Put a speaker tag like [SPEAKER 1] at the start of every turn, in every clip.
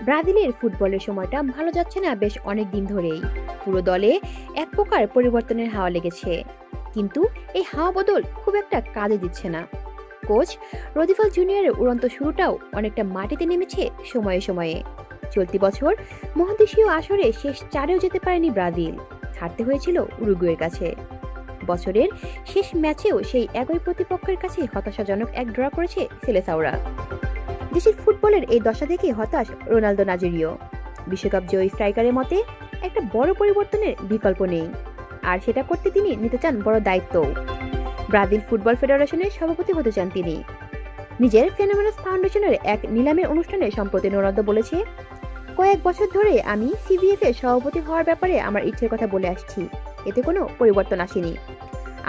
[SPEAKER 1] ব্রাজিলের ফুটবলের সময়টা ভালো যাচ্ছে না বেশ অনেক দিন ধরেই। পুরো দলে এক প্রকার পরিবর্তনের হাওয়া লেগেছে, কিন্তু এই হাওয়া বদল খুব একটা কাজে দিচ্ছে না। কোচ রদিফাল জুনিয়রের উড়ন্ত শুরুটাও অনেকটা মাটিতে নেমেছে সময়ে সময়ে। চলতি বছর মহাদেশীয় আসরে শেষ চারেও যেতে পারেনি ব্রাজিল, হারতে হয়েছিল উরুগুয়ের কাছে। বছরের শেষ ম্যাচেও সেই একই প্রতিপক্ষের কাছে হতাশাজনক এক ড্র করেছে সেলেসাওরা। দেশের ফুটবলের এই দশা দেখে হতাশ রোনালদো নাজেরিও। বিশ্বকাপ জয়ী স্ট্রাইকারের মতে একটা বড় পরিবর্তনের বিকল্প নেই, আর সেটা করতে তিনি নিতে চান বড় দায়িত্ব। ব্রাজিল ফুটবল ফেডারেশনের সভাপতি হতে চান তিনি। নিজের ফেনোমেনাস ফাউন্ডেশনের এক নিলামের অনুষ্ঠানে সম্প্রতি রোনালদো বলেছে, কয়েক বছর ধরে আমি সিবিএফ এর সভাপতি হওয়ার ব্যাপারে আমার ইচ্ছের কথা বলে আসছি, এতে কোনো পরিবর্তন আসেনি।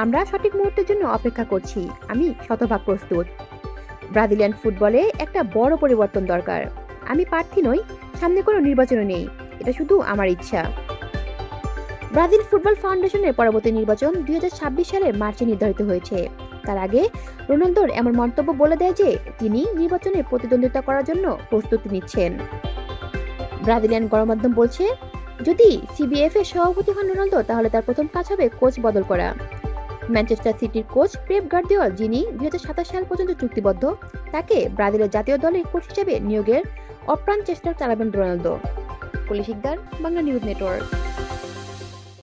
[SPEAKER 1] আমরা সঠিক মুহূর্তের জন্য অপেক্ষা করছি, আমি শতভাগ প্রস্তুত। ব্রাজিলিয়ান ফুটবলে একটা বড় পরিবর্তন দরকার। আমি প্রার্থী নই, সামনে কোনো নির্বাচনও নেই, এটা শুধু আমার ইচ্ছা। ব্রাজিল ফুটবল ফাউন্ডেশনের পরবর্তী নির্বাচন 2026 সালের মার্চে নির্ধারিত হয়েছে। তার আগে রোনালদোর এমন মন্তব্য বলে দেয় যে তিনি নির্বাচনে প্রতিদ্বন্দ্বিতা করার জন্য প্রস্তুতি নিচ্ছেন। ব্রাজিলিয়ান গণমাধ্যম বলছে, যদি সিবিএফ এর সভাপতি হন রোনালদো, তাহলে তার প্রথম কাজ হবে কোচ বদল করা। ম্যানচেস্টার সিটির কোচ পেপ গার্দিওলা, যিনি 2027 সাল পর্যন্ত চুক্তিবদ্ধ, তাকে ব্রাজিলের জাতীয় দলের কোচ হিসেবে নিয়োগের অপ্রাণ চেষ্টা চালাবেন রোনালদো। কলি শিকদার, বাংলা নিউজ নেটওয়ার্ক।